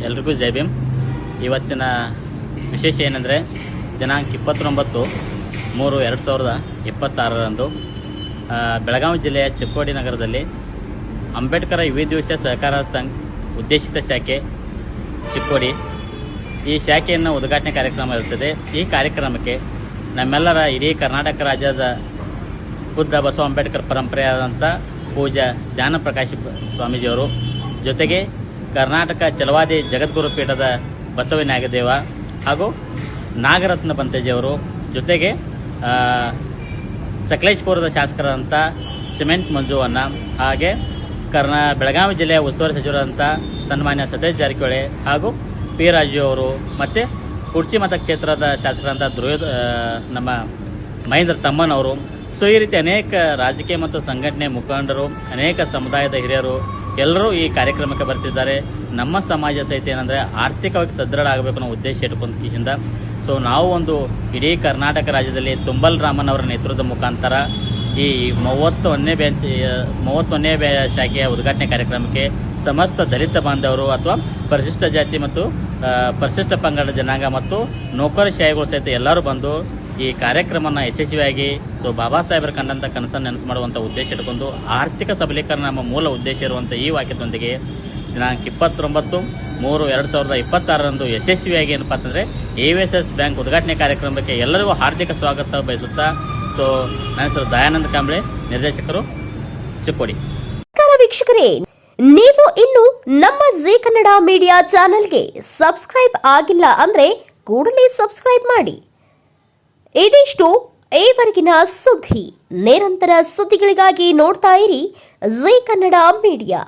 ಎಲ್ರಿಗೂ ಜೈ ಭೀಮ್. ಇವತ್ತಿನ ವಿಶೇಷ ಏನಂದರೆ ದಿನಾಂಕ 29/3/2026 ಬೆಳಗಾವಿ ಜಿಲ್ಲೆಯ ಚಿಕ್ಕೋಡಿ ನಗರದಲ್ಲಿ ಅಂಬೇಡ್ಕರ ವಿವಿಧ ದಿವಸ ಸಹಕಾರ ಸಂಘ ಉದ್ದೇಶಿತ ಶಾಖೆ ಚಿಕ್ಕೋಡಿ ಈ ಶಾಖೆಯನ್ನು ಉದ್ಘಾಟನೆ ಕಾರ್ಯಕ್ರಮ ಇರುತ್ತದೆ. ಈ ಕಾರ್ಯಕ್ರಮಕ್ಕೆ ನಮ್ಮೆಲ್ಲರ ಇಡೀ ಕರ್ನಾಟಕ ರಾಜ್ಯದ ಬುದ್ಧ ಬಸವ ಅಂಬೇಡ್ಕರ್ ಪರಂಪರೆಯಾದಂಥ ಪೂಜ್ಯ ಜ್ಞಾನಪ್ರಕಾಶ ಸ್ವಾಮೀಜಿಯವರು, ಜೊತೆಗೆ ಕರ್ನಾಟಕ ಛಲವಾದಿ ಜಗದ್ಗುರು ಪೀಠದ ಬಸವ ನಾಗದೇವ ಹಾಗೂ ನಾಗರತ್ನ ಬಂತೇಜಿಯವರು, ಜೊತೆಗೆ ಸಕಲೇಶಪುರದ ಶಾಸಕರಾದಂಥ ಸಿಮೆಂಟ್ ಮಂಜುವನ್ನ, ಹಾಗೆ ಬೆಳಗಾವಿ ಜಿಲ್ಲೆಯ ಉಸ್ತುವಾರಿ ಸಚಿವರಾದಂಥ ಸನ್ಮಾನ್ಯ ಸತೀಶ್ ಜಾರಕಿಹೊಳಿ ಹಾಗೂ ಪಿ ರಾಜು ಅವರು, ಮತ್ತು ಕುರ್ಚಿ ಮತಕ್ಷೇತ್ರದ ಶಾಸಕರಾದಂಥ ನಮ್ಮ ಮಹೇಂದ್ರ ತಮ್ಮನವರು. ಸೊ ಈ ರೀತಿ ಅನೇಕ ರಾಜಕೀಯ ಮತ್ತು ಸಂಘಟನೆ ಮುಖಂಡರು, ಅನೇಕ ಸಮುದಾಯದ ಹಿರಿಯರು ಎಲ್ಲರೂ ಈ ಕಾರ್ಯಕ್ರಮಕ್ಕೆ ಬರ್ತಿದ್ದಾರೆ. ನಮ್ಮ ಸಮಾಜ ಸಹಿತ ಏನಂದರೆ ಆರ್ಥಿಕವಾಗಿ ಸದೃಢ ಆಗಬೇಕು ಅನ್ನೋ ಉದ್ದೇಶ ಇಟ್ಕೊಂಡ. ಸೊ ನಾವು ಒಂದು ಇಡೀ ಕರ್ನಾಟಕ ರಾಜ್ಯದಲ್ಲಿ ತುಂಬಲ್ ರಾಮನ್ ಅವರ ನೇತೃತ್ವದ ಮುಖಾಂತರ ಈ 31ನೇ ಶಾಖೆಯ ಉದ್ಘಾಟನೆ ಕಾರ್ಯಕ್ರಮಕ್ಕೆ ಸಮಸ್ತ ದಲಿತ ಬಾಂಧವರು ಅಥವಾ ಪರಿಶಿಷ್ಟ ಜಾತಿ ಮತ್ತು ಪರಿಶಿಷ್ಟ ಪಂಗಡ ಜನಾಂಗ ಮತ್ತು ನೌಕರಶಾಹಿಗಳು ಸಹಿತ ಎಲ್ಲರೂ ಬಂದು ಈ ಕಾರ್ಯಕ್ರಮನ ಯಶಸ್ವಿಯಾಗಿ ಬಾಬಾ ಸಾಹೇಬರ ಕಂಡಂಥ ಕನಸನ್ನು ನೆನಸು ಮಾಡುವಂಥ ಉದ್ದೇಶ ಇಟ್ಕೊಂಡು ಆರ್ಥಿಕ ಸಬಲೀಕರಣ ನಮ್ಮ ಮೂಲ ಉದ್ದೇಶ ಇರುವಂಥ ಈ ವಾಕ್ಯದೊಂದಿಗೆ ದಿನಾಂಕ 29/3/2026 ಯಶಸ್ವಿಯಾಗಿ ಏನಪ್ಪ ಅಂತಂದರೆ AVSS ಬ್ಯಾಂಕ್ ಉದ್ಘಾಟನೆ ಕಾರ್ಯಕ್ರಮಕ್ಕೆ ಎಲ್ಲರಿಗೂ ಹಾರ್ದಿಕ ಸ್ವಾಗತ ಬಯಸುತ್ತಾ. ಸೊ ನನ್ನ ಹೆಸರು ದಯಾನಂದ ಕಾಂಬ್ಳೆ, ನಿರ್ದೇಶಕರು, ಚಿಕ್ಕೋಡಿ. ವೀಕ್ಷಕರೇ, ನೀವು ಇನ್ನು ನಮ್ಮ ಜಿ ಕನ್ನಡ ಮೀಡಿಯಾ ಚಾನೆಲ್ಗೆ ಸಬ್ಸ್ಕ್ರೈಬ್ ಆಗಿಲ್ಲ ಅಂದ್ರೆ ಕೂಡಲೇ ಸಬ್ಸ್ಕ್ರೈಬ್ ಮಾಡಿ. ಇದಿಷ್ಟು ಈವರೆಗಿನ ಸುದ್ದಿ. ನಿರಂತರ ಸುದ್ದಿಗಳಿಗಾಗಿ ನೋಡ್ತಾ ಇರಿ ಜಿ ಕನ್ನಡ ಮೀಡಿಯಾ.